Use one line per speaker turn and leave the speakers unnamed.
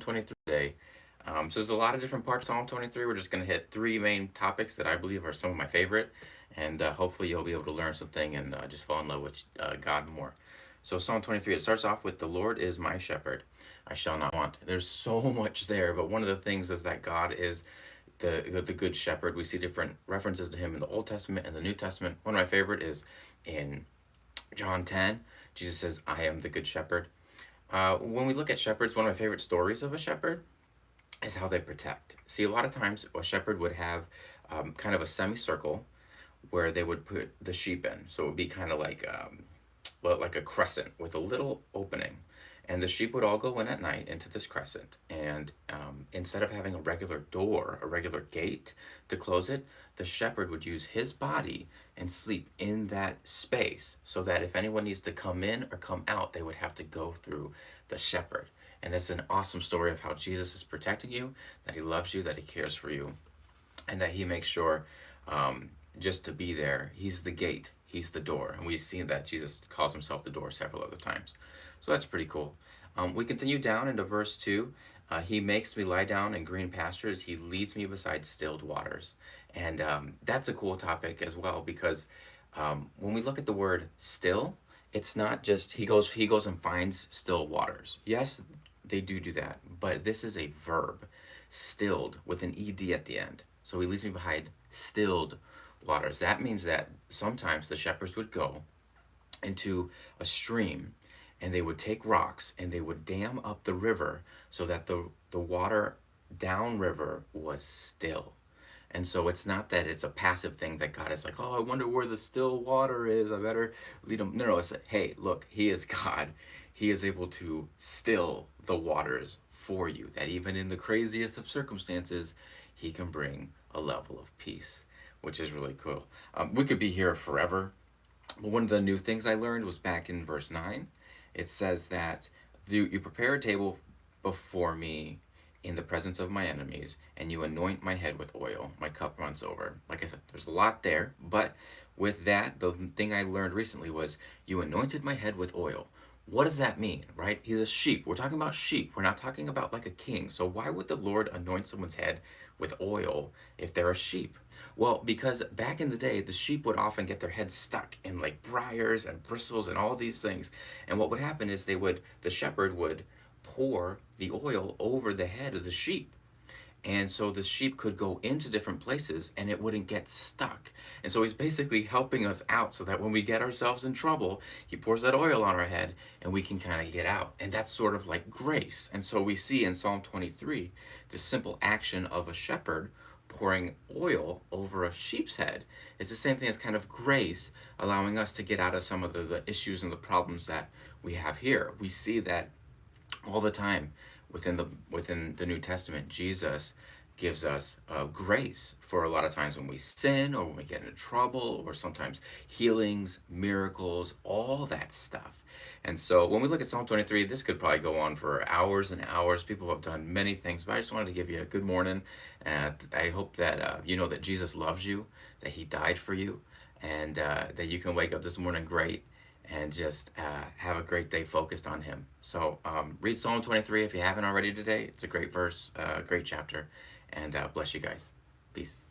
23 today. So there's a lot of different parts of Psalm 23. We're just going to hit three main topics that I believe are some of my favorite, and hopefully you'll be able to learn something and just fall in love with God more. So Psalm 23, it starts off with, "The Lord is my shepherd, I shall not want." There's so much there, but one of the things is that God is the good shepherd. We see different references to him in the Old Testament and the New Testament. One of my favorite is in John 10. Jesus says, "I am the good shepherd." When we look at shepherds, one of my favorite stories of a shepherd is how they protect. See, a lot of times a shepherd would have kind of a semicircle where they would put the sheep in. So it would be kind of like well, like a crescent with a little opening. And the sheep would all go in at night into this crescent. And instead of having a regular door, a regular gate to close it, the shepherd would use his body and sleep in that space so that if anyone needs to come in or come out, they would have to go through the shepherd. And that's an awesome story of how Jesus is protecting you, that he loves you, that he cares for you, and that he makes sure just to be there. He's the gate, he's the door. And we've seen that Jesus calls himself the door several other times. So that's pretty cool. We continue down into verse 2. He makes me lie down in green pastures. He leads me beside stilled waters. And that's a cool topic as well, because when we look at the word still, it's not just he goes and finds still waters. Yes, they do that, but this is a verb, stilled, with an ed at the end. So he leads me behind stilled waters. That means that sometimes the shepherds would go into a stream and they would take rocks and they would dam up the river so that the water downriver was still. And so it's not that it's a passive thing that God is like, oh, I wonder where the still water is, I better lead them. No, it's like, hey, look, he is God. He is able to still the waters for you, that even in the craziest of circumstances, he can bring a level of peace, which is really cool. We could be here forever, but one of the new things I learned was back in verse 9. It says that you prepare a table before me in the presence of my enemies, and you anoint my head with oil. My cup runs over. Like I said, there's a lot there, but with that, the thing I learned recently was, you anointed my head with oil. What does that mean, right? He's a sheep. We're talking about sheep. We're not talking about like a king. So why would the Lord anoint someone's head with oil if they're a sheep? Well, because back in the day, the sheep would often get their heads stuck in like briars and bristles and all these things. And what would happen is the shepherd would pour the oil over the head of the sheep. And so the sheep could go into different places and it wouldn't get stuck. And so he's basically helping us out so that when we get ourselves in trouble, he pours that oil on our head and we can kind of get out. And that's sort of like grace. And so we see in Psalm 23, the simple action of a shepherd pouring oil over a sheep's head is the same thing as kind of grace, allowing us to get out of some of the issues and the problems that we have here. We see that all the time within the New Testament. Jesus gives us grace for a lot of times when we sin or when we get into trouble, or sometimes healings, miracles, all that stuff. And so when we look at Psalm 23, this could probably go on for hours and hours. People have done many things, but I just wanted to give you a good morning. And I hope that you know that Jesus loves you, that he died for you, and that you can wake up this morning great and just have a great day focused on him. So read Psalm 23 if you haven't already today. It's a great verse, great chapter, and bless you guys. Peace.